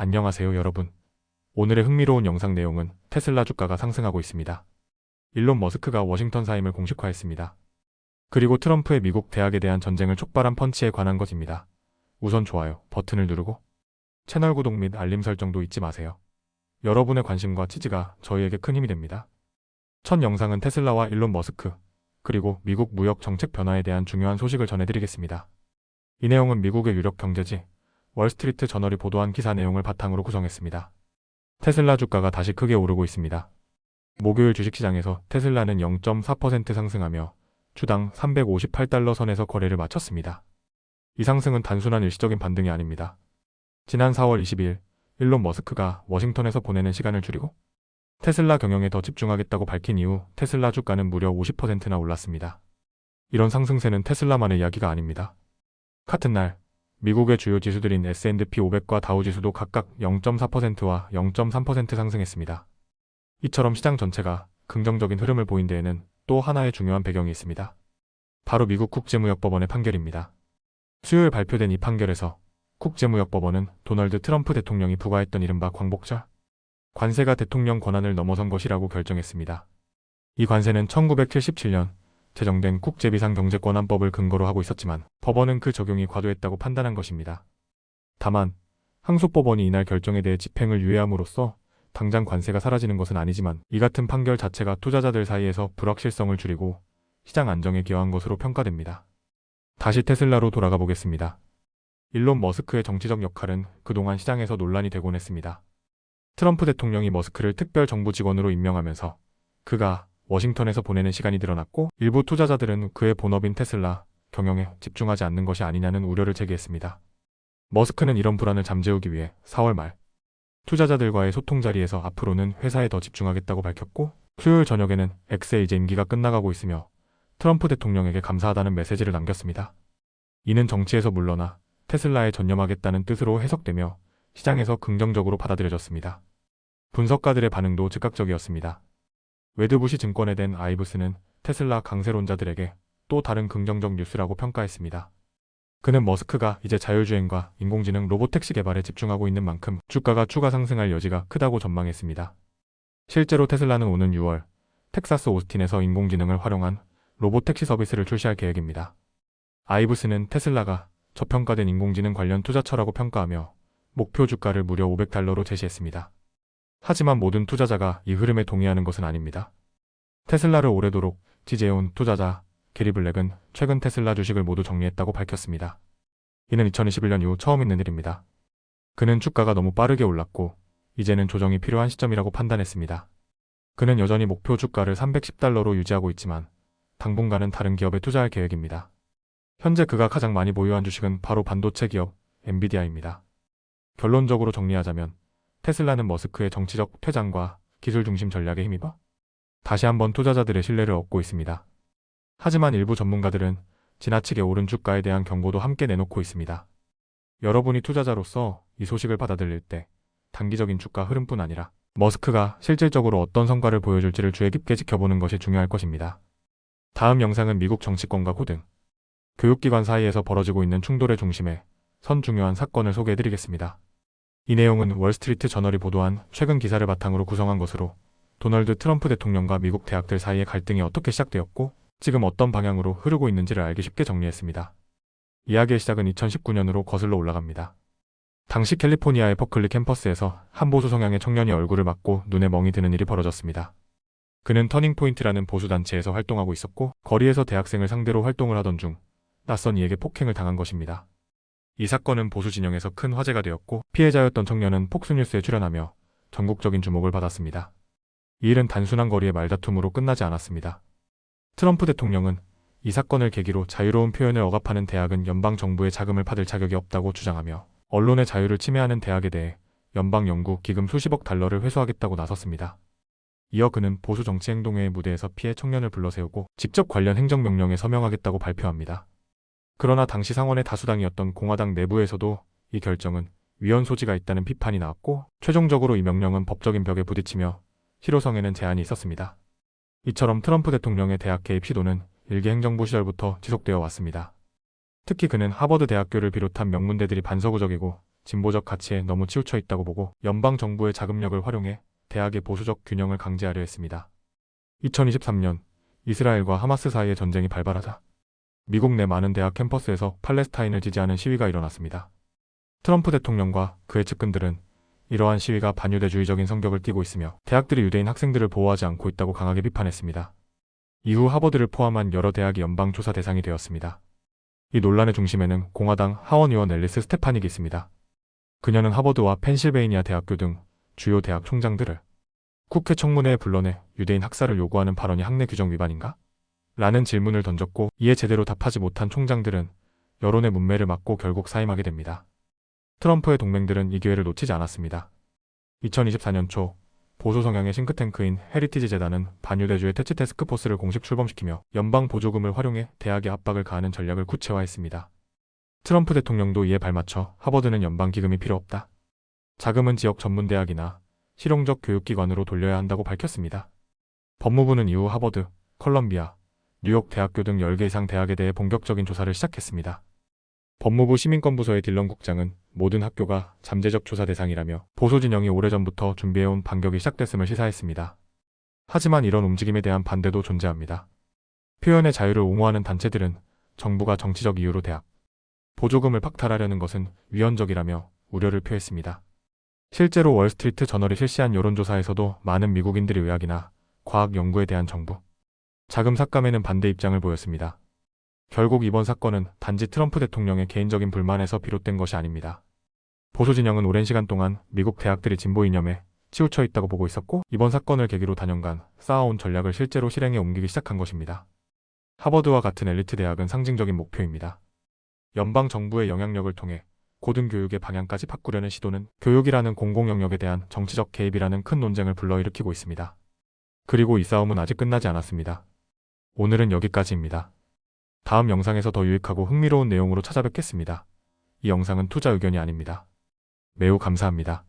안녕하세요 여러분. 오늘의 흥미로운 영상 내용은 테슬라 주가가 상승하고 있습니다. 일론 머스크가 워싱턴 사임을 공식화했습니다. 그리고 트럼프의 미국 대학에 대한 전쟁을 촉발한 펀치에 관한 것입니다. 우선 좋아요 버튼을 누르고 채널 구독 및 알림 설정도 잊지 마세요. 여러분의 관심과 지지가 저희에게 큰 힘이 됩니다. 첫 영상은 테슬라와 일론 머스크, 그리고 미국 무역 정책 변화에 대한 중요한 소식을 전해드리겠습니다. 이 내용은 미국의 유력 경제지 월스트리트 저널이 보도한 기사 내용을 바탕으로 구성했습니다. 테슬라 주가가 다시 크게 오르고 있습니다. 목요일 주식시장에서 테슬라는 0.4% 상승하며 주당 358달러 선에서 거래를 마쳤습니다. 이 상승은 단순한 일시적인 반등이 아닙니다. 지난 4월 22일 일론 머스크가 워싱턴에서 보내는 시간을 줄이고 테슬라 경영에 더 집중하겠다고 밝힌 이후 테슬라 주가는 무려 50%나 올랐습니다. 이런 상승세는 테슬라만의 이야기가 아닙니다. 같은 날 미국의 주요 지수들인 S&P 500과 다우지수도 각각 0.4%와 0.3% 상승했습니다. 이처럼 시장 전체가 긍정적인 흐름을 보인 데에는 또 하나의 중요한 배경이 있습니다. 바로 미국 국제무역법원의 판결입니다. 수요일 발표된 이 판결에서 국제무역법원은 도널드 트럼프 대통령이 부과했던 이른바 광복절 관세가 대통령 권한을 넘어선 것이라고 결정했습니다. 이 관세는 1977년 제정된 국제비상경제권한법을 근거로 하고 있었지만 법원은 그 적용이 과도했다고 판단한 것입니다. 다만 항소법원이 이날 결정에 대해 집행을 유예함으로써 당장 관세가 사라지는 것은 아니지만 이 같은 판결 자체가 투자자들 사이에서 불확실성을 줄이고 시장 안정에 기여한 것으로 평가됩니다. 다시 테슬라로 돌아가 보겠습니다. 일론 머스크의 정치적 역할은 그동안 시장에서 논란이 되곤 했습니다. 트럼프 대통령이 머스크를 특별 정부 직원으로 임명하면서 그가 워싱턴에서 보내는 시간이 늘어났고 일부 투자자들은 그의 본업인 테슬라 경영에 집중하지 않는 것이 아니냐는 우려를 제기했습니다. 머스크는 이런 불안을 잠재우기 위해 4월 말 투자자들과의 소통 자리에서 앞으로는 회사에 더 집중하겠다고 밝혔고 수요일 저녁에는 X의 이제 임기가 끝나가고 있으며 트럼프 대통령에게 감사하다는 메시지를 남겼습니다. 이는 정치에서 물러나 테슬라에 전념하겠다는 뜻으로 해석되며 시장에서 긍정적으로 받아들여졌습니다. 분석가들의 반응도 즉각적이었습니다. 웨드부시 증권에 된 아이브스는 테슬라 강세론자들에게 또 다른 긍정적 뉴스라고 평가했습니다. 그는 머스크가 이제 자율주행과 인공지능 로보택시 개발에 집중하고 있는 만큼 주가가 추가 상승할 여지가 크다고 전망했습니다. 실제로 테슬라는 오는 6월 텍사스 오스틴에서 인공지능을 활용한 로보택시 서비스를 출시할 계획입니다. 아이브스는 테슬라가 저평가된 인공지능 관련 투자처라고 평가하며 목표 주가를 무려 500달러로 제시했습니다. 하지만 모든 투자자가 이 흐름에 동의하는 것은 아닙니다. 테슬라를 오래도록 지지해온 투자자 게리 블랙은 최근 테슬라 주식을 모두 정리했다고 밝혔습니다. 이는 2021년 이후 처음 있는 일입니다. 그는 주가가 너무 빠르게 올랐고 이제는 조정이 필요한 시점이라고 판단했습니다. 그는 여전히 목표 주가를 310달러로 유지하고 있지만 당분간은 다른 기업에 투자할 계획입니다. 현재 그가 가장 많이 보유한 주식은 바로 반도체 기업 엔비디아입니다. 결론적으로 정리하자면 테슬라는 머스크의 정치적 퇴장과 기술 중심 전략에 힘입어 다시 한번 투자자들의 신뢰를 얻고 있습니다. 하지만 일부 전문가들은 지나치게 오른 주가에 대한 경고도 함께 내놓고 있습니다. 여러분이 투자자로서 이 소식을 받아들일 때 단기적인 주가 흐름뿐 아니라 머스크가 실질적으로 어떤 성과를 보여줄지를 주의 깊게 지켜보는 것이 중요할 것입니다. 다음 영상은 미국 정치권과 고등 교육기관 사이에서 벌어지고 있는 충돌의 중심에 선 중요한 사건을 소개해드리겠습니다. 이 내용은 월스트리트 저널이 보도한 최근 기사를 바탕으로 구성한 것으로 도널드 트럼프 대통령과 미국 대학들 사이의 갈등이 어떻게 시작되었고 지금 어떤 방향으로 흐르고 있는지를 알기 쉽게 정리했습니다. 이야기의 시작은 2019년으로 거슬러 올라갑니다. 당시 캘리포니아의 버클리 캠퍼스에서 한 보수 성향의 청년이 얼굴을 맞고 눈에 멍이 드는 일이 벌어졌습니다. 그는 터닝포인트라는 보수단체에서 활동하고 있었고 거리에서 대학생을 상대로 활동을 하던 중 낯선 이에게 폭행을 당한 것입니다. 이 사건은 보수 진영에서 큰 화제가 되었고 피해자였던 청년은 폭스뉴스에 출연하며 전국적인 주목을 받았습니다. 이 일은 단순한 거리의 말다툼으로 끝나지 않았습니다. 트럼프 대통령은 이 사건을 계기로 자유로운 표현을 억압하는 대학은 연방정부의 자금을 받을 자격이 없다고 주장하며 언론의 자유를 침해하는 대학에 대해 연방연구 기금 수십억 달러를 회수하겠다고 나섰습니다. 이어 그는 보수 정치행동회의 무대에서 피해 청년을 불러세우고 직접 관련 행정명령에 서명하겠다고 발표합니다. 그러나 당시 상원의 다수당이었던 공화당 내부에서도 이 결정은 위헌 소지가 있다는 비판이 나왔고 최종적으로 이 명령은 법적인 벽에 부딪히며 실효성에는 제한이 있었습니다. 이처럼 트럼프 대통령의 대학 개입 시도는 일개 행정부 시절부터 지속되어 왔습니다. 특히 그는 하버드 대학교를 비롯한 명문대들이 반서구적이고 진보적 가치에 너무 치우쳐 있다고 보고 연방 정부의 자금력을 활용해 대학의 보수적 균형을 강제하려 했습니다. 2023년 이스라엘과 하마스 사이의 전쟁이 발발하자 미국 내 많은 대학 캠퍼스에서 팔레스타인을 지지하는 시위가 일어났습니다. 트럼프 대통령과 그의 측근들은 이러한 시위가 반유대주의적인 성격을 띠고 있으며 대학들이 유대인 학생들을 보호하지 않고 있다고 강하게 비판했습니다. 이후 하버드를 포함한 여러 대학이 연방 조사 대상이 되었습니다. 이 논란의 중심에는 공화당 하원 의원 앨리스 스테파닉이 있습니다. 그녀는 하버드와 펜실베이니아 대학교 등 주요 대학 총장들을 국회 청문회에 불러내 유대인 학살을 요구하는 발언이 학내 규정 위반인가? 라는 질문을 던졌고 이에 제대로 답하지 못한 총장들은 여론의 문매를 맞고 결국 사임하게 됩니다. 트럼프의 동맹들은 이 기회를 놓치지 않았습니다. 2024년 초 보수 성향의 싱크탱크인 헤리티지 재단은 반유대주의 퇴치 태스크포스를 공식 출범시키며 연방 보조금을 활용해 대학에 압박을 가하는 전략을 구체화했습니다. 트럼프 대통령도 이에 발맞춰 하버드는 연방 기금이 필요 없다. 자금은 지역 전문대학이나 실용적 교육기관으로 돌려야 한다고 밝혔습니다. 법무부는 이후 하버드, 컬럼비아, 뉴욕 대학교 등 10개 이상 대학에 대해 본격적인 조사를 시작했습니다. 법무부 시민권부서의 딜런 국장은 모든 학교가 잠재적 조사 대상이라며 보수 진영이 오래전부터 준비해온 반격이 시작됐음을 시사했습니다. 하지만 이런 움직임에 대한 반대도 존재합니다. 표현의 자유를 옹호하는 단체들은 정부가 정치적 이유로 대학 보조금을 박탈하려는 것은 위헌적이라며 우려를 표했습니다. 실제로 월스트리트 저널이 실시한 여론조사에서도 많은 미국인들이 의학이나 과학 연구에 대한 정부 자금 삭감에는 반대 입장을 보였습니다. 결국 이번 사건은 단지 트럼프 대통령의 개인적인 불만에서 비롯된 것이 아닙니다. 보수 진영은 오랜 시간 동안 미국 대학들이 진보 이념에 치우쳐 있다고 보고 있었고 이번 사건을 계기로 단연간 쌓아온 전략을 실제로 실행에 옮기기 시작한 것입니다. 하버드와 같은 엘리트 대학은 상징적인 목표입니다. 연방 정부의 영향력을 통해 고등교육의 방향까지 바꾸려는 시도는 교육이라는 공공영역에 대한 정치적 개입이라는 큰 논쟁을 불러일으키고 있습니다. 그리고 이 싸움은 아직 끝나지 않았습니다. 오늘은 여기까지입니다. 다음 영상에서 더 유익하고 흥미로운 내용으로 찾아뵙겠습니다. 이 영상은 투자 의견이 아닙니다. 매우 감사합니다.